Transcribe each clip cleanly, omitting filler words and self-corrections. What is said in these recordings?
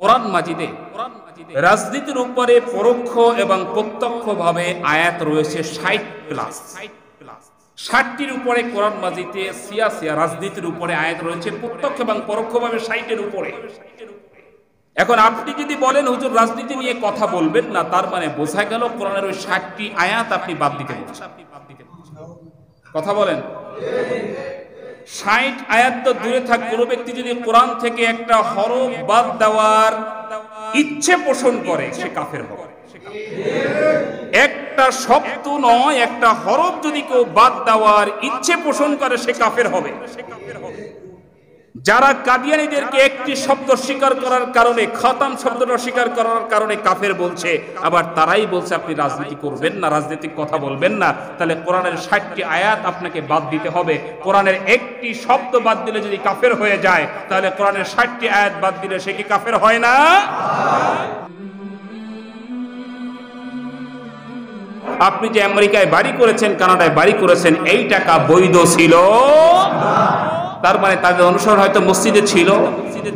কোরআন মাজিদে রাজনীতির উপরে পরোক্ষ এবং প্রত্যক্ষভাবে আয়াত রয়েছে 60+। 60টির উপরে কোরআন মাজিদে সিয়াসিয়া রাজনীতির উপরে আয়াত রয়েছে প্রত্যক্ষ এবং পরোক্ষভাবে 60-এর উপরে। এখন আপনি যদি বলেন হুজুর রাজনীতি নিয়ে কথা বলবেন না, তার মানে বোঝা গেল কোরআনের ওই 60টি আয়াত আপনি বাদ দিতে বলছেন। কথা বলেন। 60 আয়াত তো দূরে থাক, কোনো ব্যক্তি যদি কোরআন থেকে একটা হরফ বাদ দেওয়ার ইচ্ছে পোষণ করে সে কাফের হবে। একটা শব্দ নয়, একটা হরফ যদি কেউ বাদ দেওয়ার ইচ্ছে পোষণ করে সে কাফের হবে। যারা কাদিয়ানীদেরকে একটি শব্দ স্বীকার করার কারণে, খতম শব্দটা স্বীকার করার কারণে কাফের বলছে, আবার তারাই বলছে আপনি রাজনীতি করবেন না, রাজনৈতিক কথা বলবেন না, তাহলে কোরআনের 60টি আয়াত আপনাকে বাদ দিতে হবে। কোরআনের একটি শব্দ বাদ দিলে যদি কাফের হয়ে যায়, তাহলে কোরআনের 60টি আয়াত বাদ দিলে সে কি কাফের হয় না? আপনি যে আমেরিকায় বাড়ি করেছেন, কানাডায় বাড়ি করেছেন, এই টাকা বৈধ ছিল? তার মানে তাদের অনুসরণ হয়তো মসজিদে ছিল,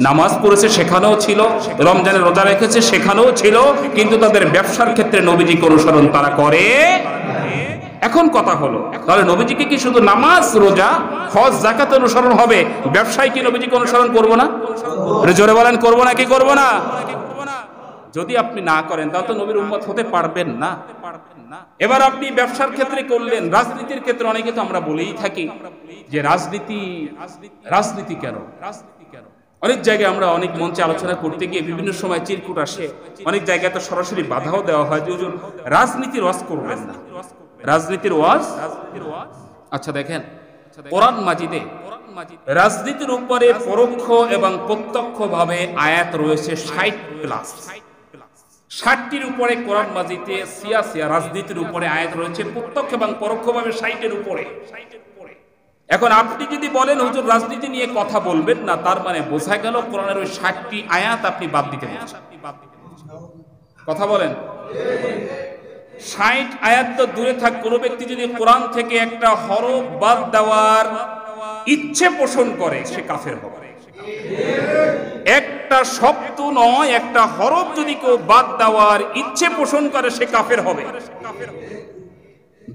নামাজ পড়েছে সেখানেও ছিল, রমজানের রোজা রেখেছে সেখানেও ছিল, কিন্তু তাদের ব্যবসার ক্ষেত্রে নবীজিকে অনুসরণ তারা করে। এখন কথা হলো, তাহলে নবীজিকে কি শুধু নামাজ, রোজা, হজ, যাকাত অনুসরণ হবে, ব্যবসায় কি নবীজিকে অনুসরণ করব না? জোরে বলেন, করব না কি করব না? যদি আপনি না করেন তাহলে তো নবীর উম্মত হতে পারবেন না। এবার আপনি ব্যবসার ক্ষেত্রে করলেন, রাজনীতির ক্ষেত্রে অনেকে তো আমরা বলেই থাকি যে রাজনীতি কেন? অনেক জায়গায় আমরা অনেক মঞ্চে আলোচনা করতে গিয়ে বিভিন্ন সময় চিরকুট আসে, অনেক জায়গায় তো সরাসরি বাধাও দেওয়া হয় যে হুজুর রাজনীতির ওয়াজ করবেন না। রাজনীতির ওয়াজ? আচ্ছা দেখেন, কোরআন মাজিদে রাজনীতির উপরে পরোক্ষ এবং প্রত্যক্ষভাবে আয়াত রয়েছে 60+। 60টির উপরে কোরআন মাজিদে সিয়াসিয়া রাজনীতির উপরে আয়াত রয়েছে প্রত্যক্ষ এবং পরোক্ষভাবে 60-এর উপরে। এখন আপনি যদি বলেন হুজুর রাজনীতি নিয়ে কথা বলবেন না, তার মানে বোঝা গেল কোরআনের ওই 60টি আয়াত আপনি বাদ দিতে বলছেন। কথা বলেন। 60 আয়াত তো দূরে থাক, কোনো ব্যক্তি যদি কোরআন থেকে একটা হরফ বাদ দেওয়ার ইচ্ছে পোষণ করে সে কাফের হবে। একটা শব্দ নয়, একটা হরফ যদি কেউ বাদ দেওয়ার ইচ্ছে পোষণ করে সে কাফের হবে।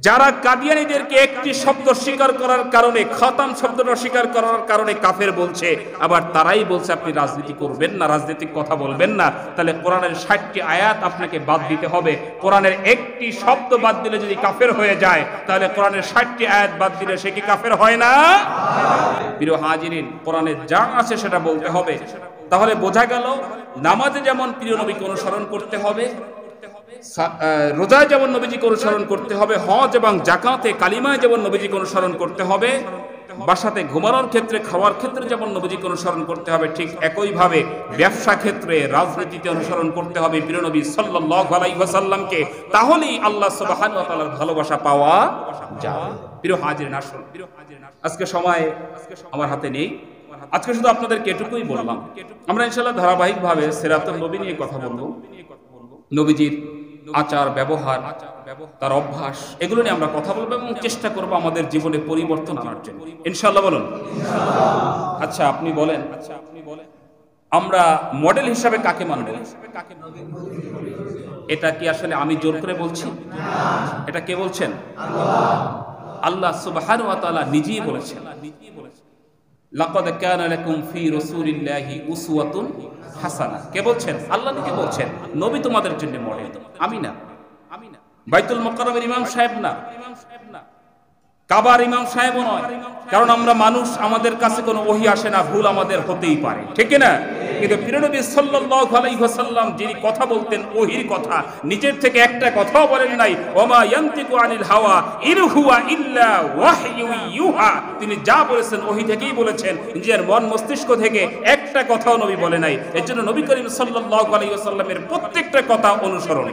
যারা কাদিয়ানীদেরকে একটি শব্দ স্বীকার করার কারণে, খতম শব্দটা স্বীকার করার কারণে কাফের বলছে, আবার তারাই বলছে আপনি রাজনীতি করবেন না, রাজনৈতিক কথা বলবেন না, তাহলে কোরআনের 60টি আয়াত আপনাকে বাদ দিতে হবে। কোরআনের একটি শব্দ বাদ দিলে যদি কাফের হয়ে যায়, তাহলে কোরআনের 60টি আয়াত বাদ দিলে সে কি কাফের হয় না? প্রিয় হাজিরিন, কোরআনে যা আছে সেটা বলতে হবে। তাহলে বোঝা গেল নামাজে যেমন প্রিয় নবীকে অনুসরণ করতে হবে, রোজায় যেমন নবীজিকে অনুসরণ করতে হবে, হজ এবং যাকাতে কালিমায় যেমন নবীজিকে অনুসরণ করতে হবে, বাসাতে ঘুমানোর ক্ষেত্রে, খাওয়ার ক্ষেত্রে যেমন নবীজিকে অনুসরণ করতে হবে, ঠিক একইভাবে ব্যবসা ক্ষেত্রে, রাজনীতিতে অনুসরণ করতে হবে প্রিয় নবী সাল্লাল্লাহু আলাইহি ওয়াসাল্লামকে। তাহলেই আল্লাহ সুবহানাহু ওয়া তাআলার ভালোবাসা পাওয়া যায়। প্রিয় হাজিরিন, আসুন, আজকে সময় আমার হাতে নেই, আজকে শুধু আপনাদেরকে এটুকুই বললাম। আমরা ইনশাআল্লাহ ধারাবাহিকভাবে সিরাতুন নবী নিয়ে কথা বলবো, নবীজির আচার ব্যবহার, তার অভ্যাস, এগুলো নিয়ে আমরা কথা বলবো এবং চেষ্টা করবো আমাদের জীবনে পরিবর্তন আনার জন্য, ইনশাআল্লাহ। বলুন। আচ্ছা আপনি বলেন, আমরা মডেল হিসাবে কাকে মানব? এটা কি আসলে আমি জোর করে বলছি? এটা কে বলছেন? আল্লাহ সুবহানাহু ওয়া তাআলা নিজেই বলেছেন, লাকাদ কানা লাকুম ফি রাসূলিল্লাহি উসওয়াতুন হাসানাহ। কে বলছেন? আল্লাহ নিজে বলছেন, নবী তোমাদের জন্য মডেল, আমি না। বাইতুল মুকাররমের ইমাম সাহেব না, কাবার ইমাম সাহেবও নয়, কারণ আমরা মানুষ, আমাদের কাছে কোনো ওহী আসে না, ভুল আমাদের হতেই পারে, ঠিক না? কিন্তু প্রিয় নবী সাল্লাল্লাহু আলাইহি ওয়াসাল্লাম যিনি কথা বলতেন ওহীর কথা, নিজের থেকে একটা কথাও বলেন নাই, ওমা ইয়ানতিকু আনিল হাওয়া ইন হুয়া ইল্লা ওয়াহয়ু ইউহা। তিনি যা বলেছেন ওহী থেকেই বলেছেন, নিজের মন মস্তিষ্ক থেকে একটা কথাও নবী বলে নাই। এর জন্য নবী করিম সাল্লাল্লাহু আলাইহি ওয়াসাল্লামের প্রত্যেকটা কথা অনুসরণ।